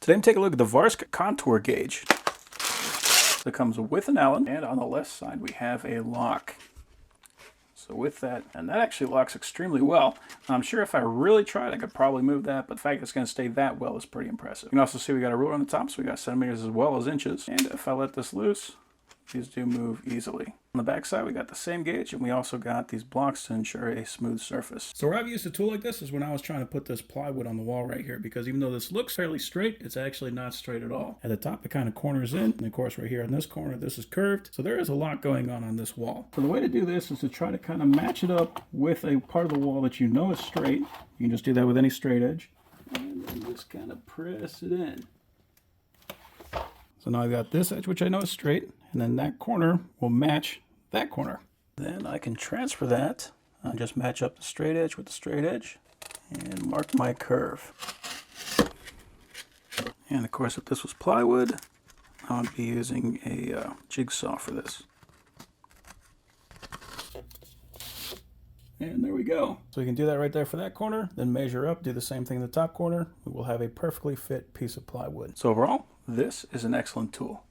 Today I'm taking a look at the VARSK contour gauge. It comes with an Allen, and on the left side we have a lock. So with that, and that actually locks extremely well. I'm sure if I really tried, I could probably move that, but the fact that it's going to stay that well is pretty impressive. You can also see we got a ruler on the top, so we got centimeters as well as inches. And if I let this loose, these do move easily. On the back side, we got the same gauge, and we also got these blocks to ensure a smooth surface. So where I've used a tool like this is when I was trying to put this plywood on the wall right here, because even though this looks fairly straight, it's actually not straight at all. At the top, it kind of corners in, and of course right here in this corner, this is curved. So there is a lot going on this wall. So the way to do this is to try to kind of match it up with a part of the wall that you know is straight. You can just do that with any straight edge, and then just kind of press it in. So now I've got this edge, which I know is straight, and then that corner will match that corner. Then I can transfer that. I'll just match up the straight edge with the straight edge and mark my curve. And of course, if this was plywood, I would be using a jigsaw for this. And there we go. So you can do that right there for that corner, then measure up, do the same thing in the top corner. We will have a perfectly fit piece of plywood. So overall, this is an excellent tool.